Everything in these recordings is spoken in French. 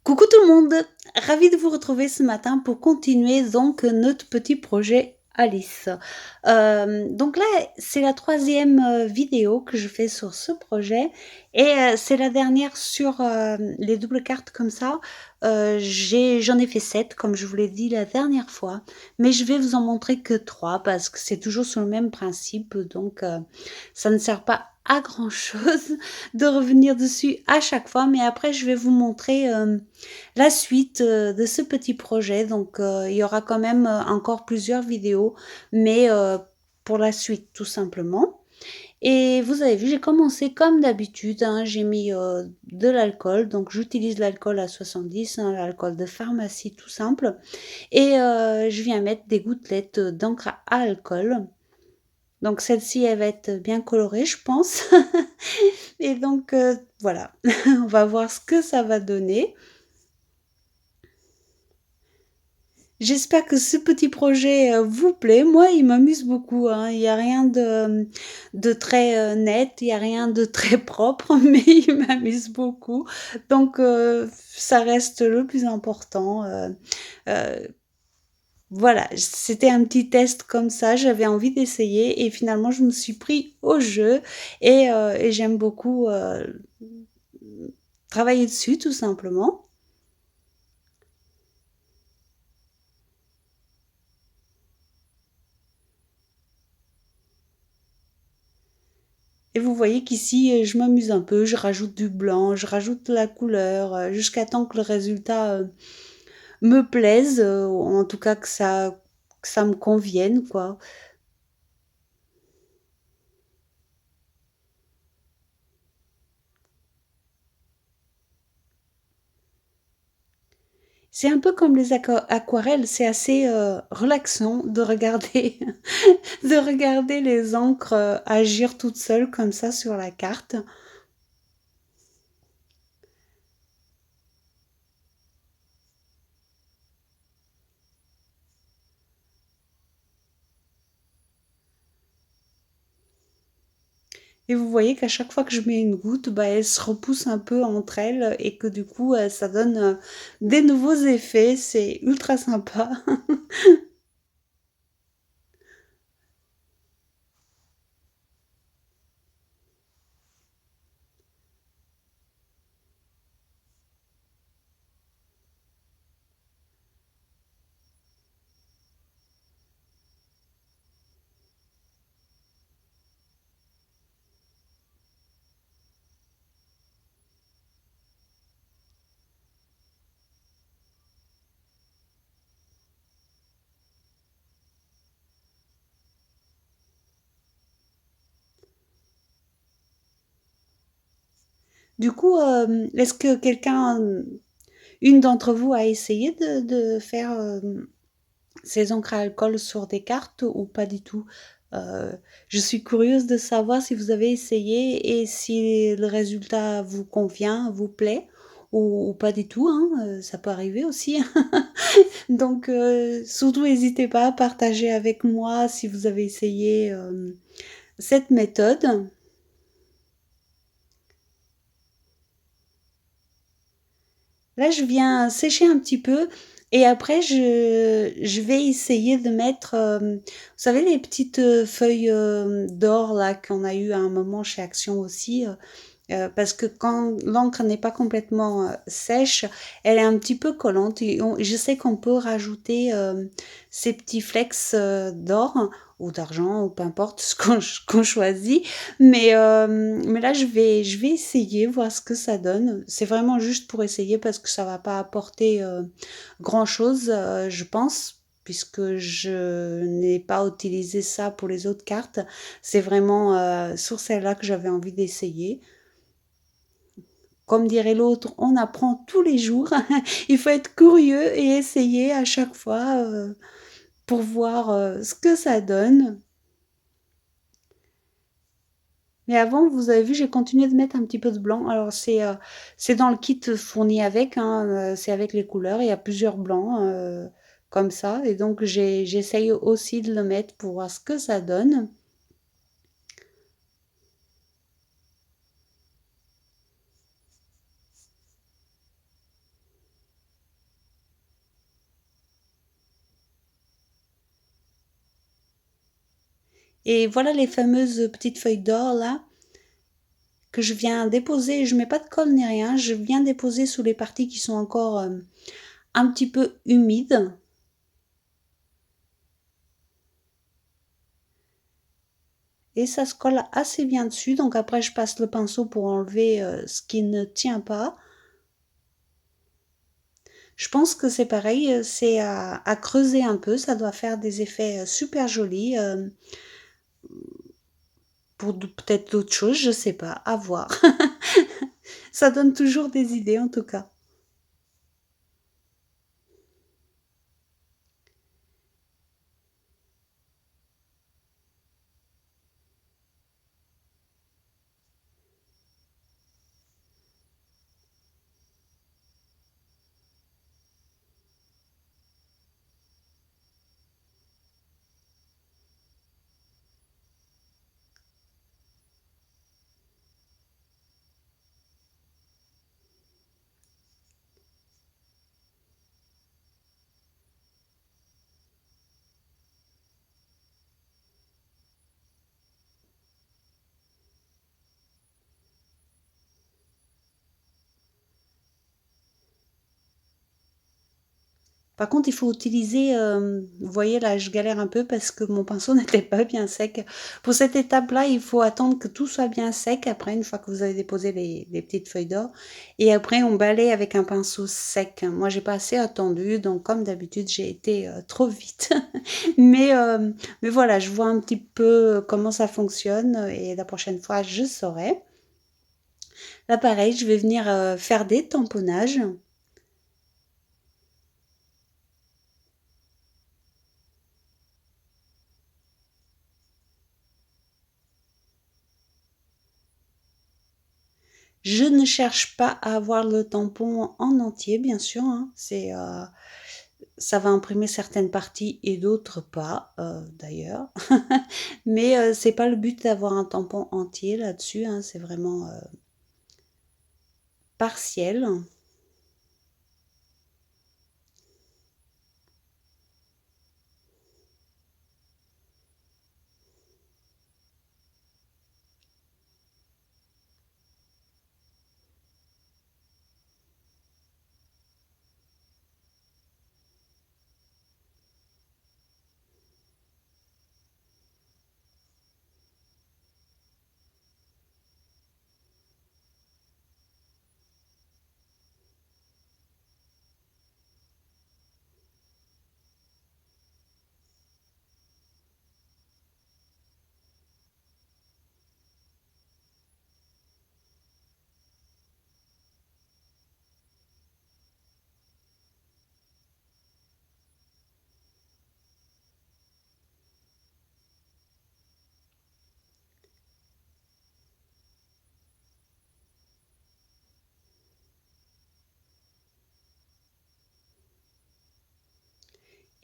Coucou tout le monde, ravie de vous retrouver ce matin pour continuer donc notre petit projet Alice. Donc là, c'est la troisième vidéo que je fais sur ce projet et c'est la dernière sur les doubles cartes comme ça. J'en ai fait 7 comme je vous l'ai dit la dernière fois, mais je vais vous en montrer que 3 parce que c'est toujours sur le même principe, donc ça ne sert pas à grand chose de revenir dessus à chaque fois, mais après je vais vous montrer la suite de ce petit projet. Donc, il y aura quand même encore plusieurs vidéos, mais pour la suite, tout simplement. Et vous avez vu, j'ai commencé comme d'habitude, hein, j'ai mis de l'alcool, donc j'utilise l'alcool à 70, hein, l'alcool de pharmacie tout simple, et je viens mettre des gouttelettes d'encre à alcool. Donc celle-ci, elle va être bien colorée, je pense. Et donc voilà, on va voir ce que ça va donner. J'espère que ce petit projet, vous plaît. Moi, il m'amuse beaucoup, hein. Il y a rien de très, net, il y a rien de très propre, mais il m'amuse beaucoup. Donc ça reste le plus important, heu, voilà, c'était un petit test comme ça, j'avais envie d'essayer et finalement je me suis pris au jeu et j'aime beaucoup, travailler dessus tout simplement. Et vous voyez qu'ici, je m'amuse un peu, je rajoute du blanc, je rajoute de la couleur, jusqu'à temps que le résultat, me plaise, ou en tout cas que ça me convienne, quoi. C'est un peu comme les aquarelles, c'est assez, relaxant de regarder de regarder les encres, agir toutes seules comme ça sur la carte. Et vous voyez qu'à chaque fois que je mets une goutte, bah, elles se repoussent un peu entre elles et que du coup, ça donne, des nouveaux effets. C'est ultra sympa. Du coup, est-ce que une d'entre vous a essayé de faire, ces encres à alcool sur des cartes ou pas du tout? Heu, je suis curieuse de savoir si vous avez essayé et si le résultat vous convient, vous plaît ou pas du tout, hein, ça peut arriver aussi. Donc surtout n'hésitez pas à partager avec moi si vous avez essayé, cette méthode. Là, je viens sécher un petit peu et après je vais essayer de mettre, vous savez les petites, feuilles, d'or là qu'on a eu à un moment chez Action aussi, parce que quand l'encre n'est pas complètement, sèche, elle est un petit peu collante et je sais qu'on peut rajouter, ces petits flecks, d'or ou d'argent ou peu importe ce qu'on choisit. Mais là je vais essayer, voir ce que ça donne. C'est vraiment juste pour essayer parce que ça va pas apporter, grand-chose, je pense, puisque je n'ai pas utilisé ça pour les autres cartes. C'est vraiment, sur celle-là que j'avais envie d'essayer. Comme dirait l'autre, on apprend tous les jours. Il faut être curieux et essayer à chaque fois, pour voir, ce que ça donne. Mais avant, vous avez vu, j'ai continué de mettre un petit peu de blanc. Alors c'est dans le kit fourni avec, hein, c'est avec les couleurs. Il y a plusieurs blancs, comme ça et donc j'essaye aussi de le mettre pour voir ce que ça donne. Et voilà les fameuses petites feuilles d'or là que je viens déposer. Je mets pas de colle ni rien. Je viens déposer sous les parties qui sont encore un petit peu humides. Et ça se colle assez bien dessus. Donc après, je passe le pinceau pour enlever ce qui ne tient pas. Je pense que c'est pareil, c'est à creuser un peu. Ça doit faire des effets super jolis. Pour peut-être d'autres choses, je sais pas, à voir. Ça donne toujours des idées en tout cas. Par contre, il faut utiliser, vous voyez là, je galère un peu parce que mon pinceau n'était pas bien sec. Pour cette étape-là, il faut attendre que tout soit bien sec. Après, une fois que vous avez déposé les petites feuilles d'or, et après on balaye avec un pinceau sec. Moi, j'ai pas assez attendu, donc comme d'habitude, j'ai été trop vite. Mais, euh, mais voilà, je vois un petit peu comment ça fonctionne et la prochaine fois, je saurai. Là, pareil, je vais venir faire des tamponnages. Je ne cherche pas à avoir le tampon en entier, bien sûr, hein. Ça va imprimer certaines parties et d'autres pas, d'ailleurs. Mais c'est pas le but d'avoir un tampon entier là-dessus, hein, c'est vraiment partiel.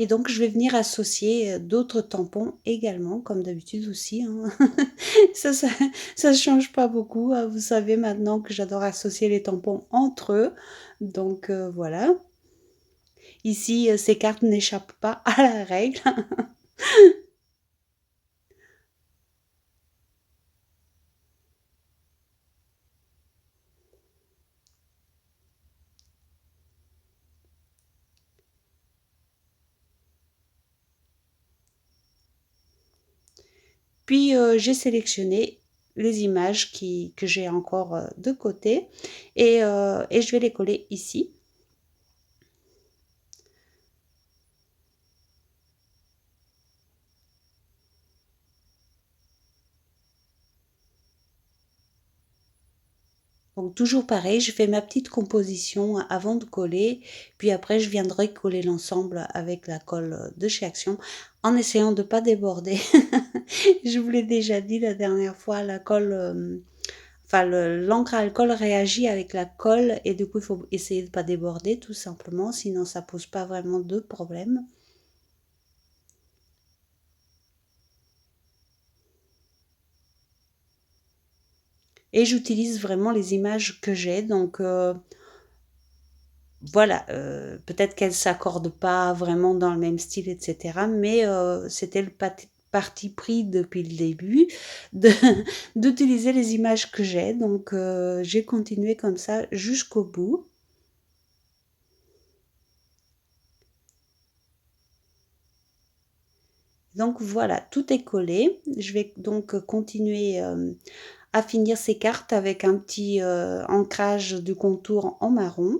Et donc je vais venir associer d'autres tampons également, comme d'habitude aussi, hein. Ça, ça, ça change pas beaucoup, hein. Vous savez maintenant que j'adore associer les tampons entre eux. Donc voilà. Ici, ces cartes n'échappent pas à la règle. Puis j'ai sélectionné les images que j'ai encore de côté et je vais les coller ici. Donc toujours pareil, je fais ma petite composition avant de coller, puis après je viendrai coller l'ensemble avec la colle de chez Action en essayant de ne pas déborder. Je vous l'ai déjà dit la dernière fois, la colle, enfin l'encre à alcool réagit avec la colle et du coup il faut essayer de ne pas déborder tout simplement, sinon ça pose pas vraiment de problème. Et j'utilise vraiment les images que j'ai, donc voilà, peut-être qu'elles ne s'accordent pas vraiment dans le même style, etc. Mais c'était parti pris depuis le début de d'utiliser les images que j'ai, donc j'ai continué comme ça jusqu'au bout. Donc voilà, tout est collé. Je vais donc continuer, à finir ces cartes avec un petit, ancrage du contour en marron.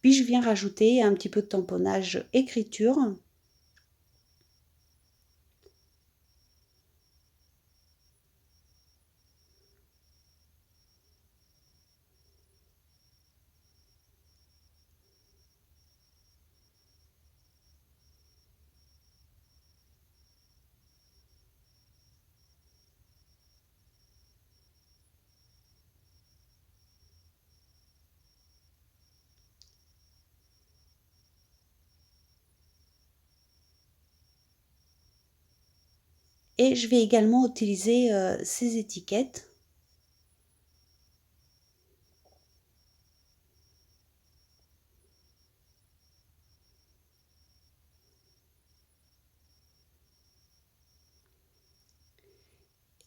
Puis je viens rajouter un petit peu de tamponnage écriture. Et je vais également utiliser, ces étiquettes.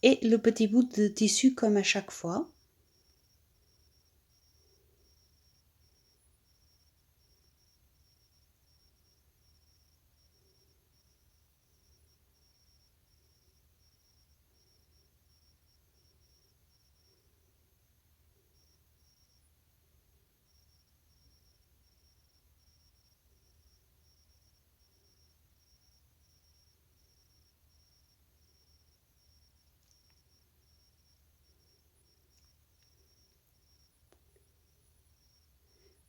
Et le petit bout de tissu comme à chaque fois.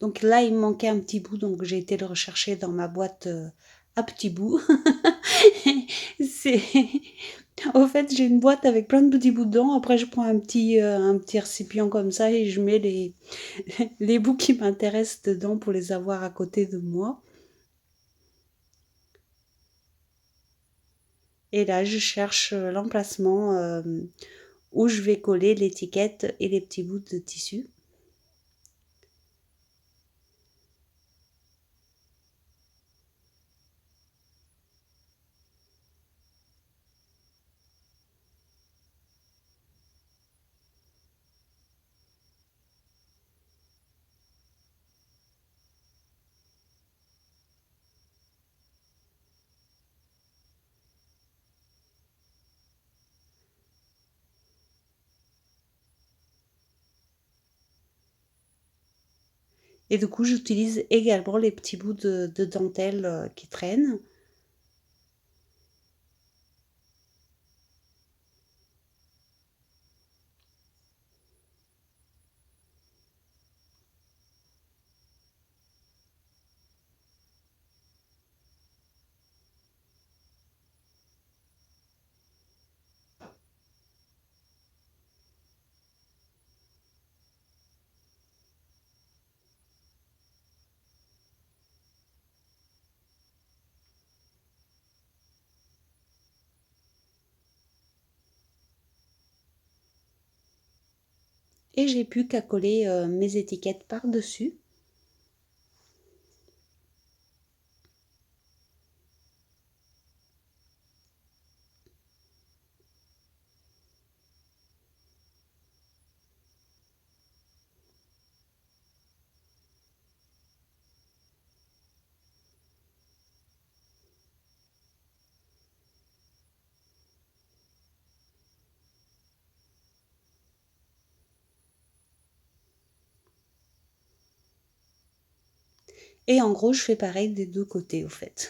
Donc là, il me manquait un petit bout, donc j'ai été le rechercher dans ma boîte, à petits bouts. C'est au fait, j'ai une boîte avec plein de petits bouts dedans. Après, je prends un petit récipient comme ça et je mets les les bouts qui m'intéressent dedans pour les avoir à côté de moi. Et là, je cherche, l'emplacement, où je vais coller l'étiquette et les petits bouts de tissu. Et du coup, j'utilise également les petits bouts de dentelle, qui traînent. Et j'ai plus qu'à coller, mes étiquettes par-dessus. Et en gros, je fais pareil des 2 côtés, au fait.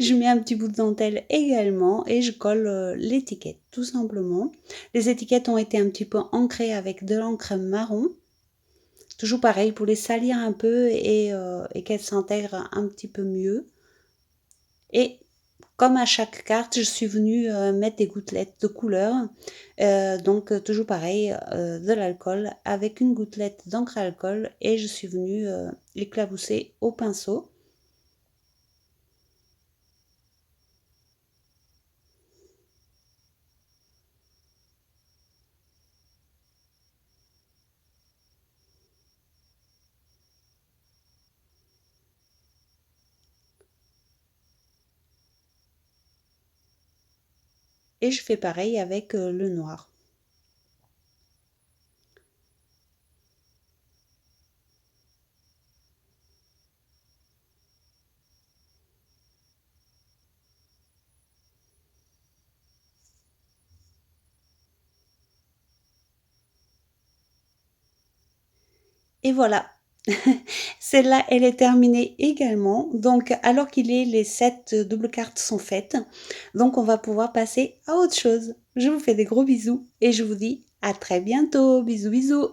Je mets un petit bout de dentelle également et je colle, l'étiquette, tout simplement. Les étiquettes ont été un petit peu ancrées avec de l'encre marron. Toujours pareil pour les salir un peu et qu'elles s'intègrent un petit peu mieux. Et comme à chaque carte, je suis venue, mettre des gouttelettes de couleur. Donc toujours pareil, de l'alcool avec une gouttelette d'encre à alcool et je suis venue, l'éclabousser au pinceau. et je fais pareil avec le noir. Et voilà, celle-là, elle est terminée également. Donc, alors qu'il est, les 7 doubles cartes sont faites. Donc, on va pouvoir passer à autre chose. Je vous fais des gros bisous et je vous dis à très bientôt. Bisous, bisous.